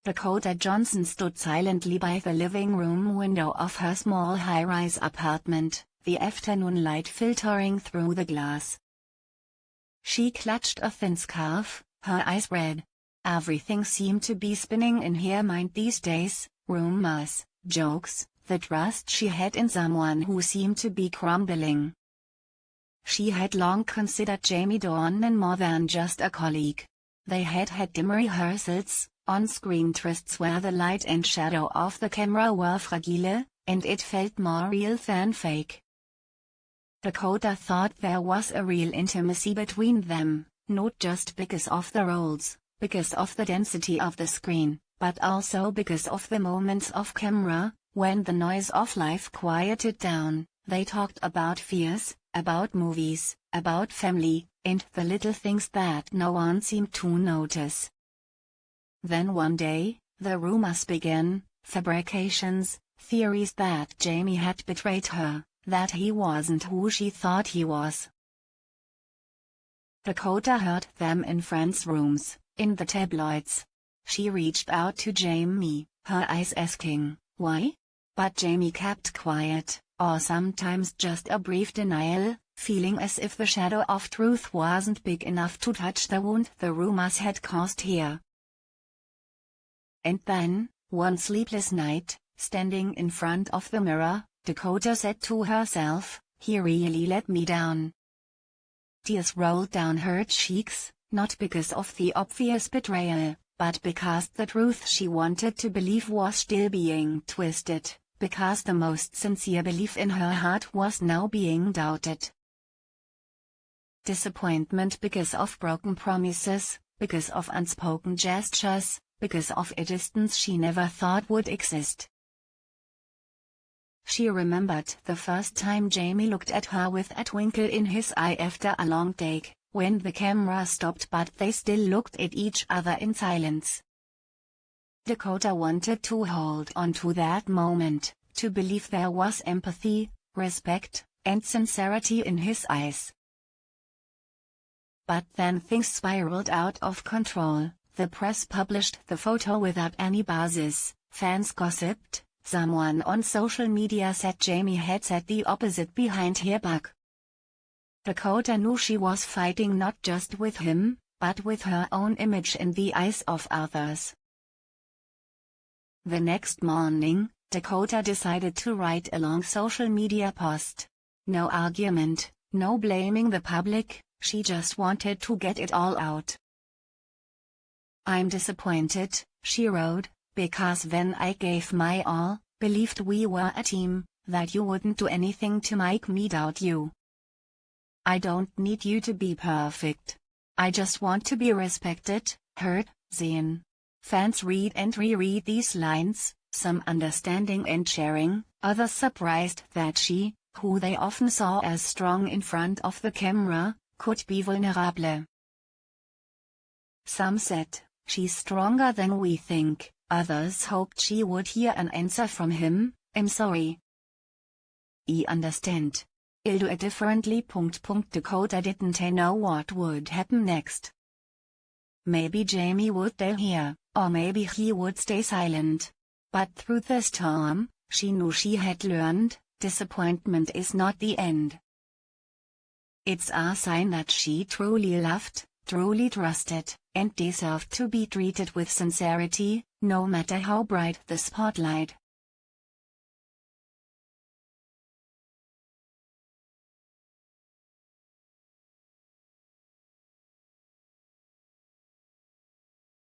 Dakota Johnson stood silently by the living room window of her small high-rise apartment, the afternoon light filtering through the glass. She clutched a thin scarf, her eyes red. Everything seemed to be spinning in her mind these days: rumors, jokes, the trust she had in someone who seemed to be crumbling. She had long considered Jamie Dornan more than just a colleague. They had had dim rehearsals, on-screen trysts where the light and shadow of the camera were fragile, and it felt more real than fake. Dakota thought there was a real intimacy between them, not just because of the roles, because of the density of the screen, but also because of the moments off camera, when the noise of life quieted down. They talked about fears, about movies, about family, and the little things that no one seemed to notice. Then one day, the rumors began, fabrications, theories that Jamie had betrayed her, that he wasn't who she thought he was. Dakota heard them in friends' rooms, in the tabloids. She reached out to Jamie, her eyes asking, why? But Jamie kept quiet, or sometimes just a brief denial, feeling as if the shadow of truth wasn't big enough to touch the wound the rumors had caused here. And then, one sleepless night, standing in front of the mirror, Dakota said to herself, he really let me down. Tears rolled down her cheeks, not because of the obvious betrayal, but because the truth she wanted to believe was still being twisted, because the most sincere belief in her heart was now being doubted. Disappointment because of broken promises, because of unspoken gestures, because of a distance she never thought would exist. She remembered the first time Jamie looked at her with a twinkle in his eye after a long take, when the camera stopped but they still looked at each other in silence. Dakota wanted to hold on to that moment, to believe there was empathy, respect, and sincerity in his eyes. But then things spiraled out of control. The press published the photo without any basis, fans gossiped, someone on social media said Jamie had said the opposite behind her back. Dakota knew she was fighting not just with him, but with her own image in the eyes of others. The next morning, Dakota decided to write a long social media post. No argument, no blaming the public, she just wanted to get it all out. I'm disappointed, she wrote, because when I gave my all, believed we were a team, that you wouldn't do anything to make me doubt you. I don't need you to be perfect. I just want to be respected, heard, seen. Fans read and reread these lines, some understanding and sharing, others surprised that she, who they often saw as strong in front of the camera, could be vulnerable. Some said, she's stronger than we think. Others hoped she would hear an answer from him, I'm sorry. I understand. I'll do it differently. Dakota didn't know what would happen next. Maybe Jamie would stay here, or maybe he would stay silent. But through the storm, she knew she had learned, disappointment is not the end. It's a sign that she truly loved, truly trusted, and deserved to be treated with sincerity, no matter how bright the spotlight.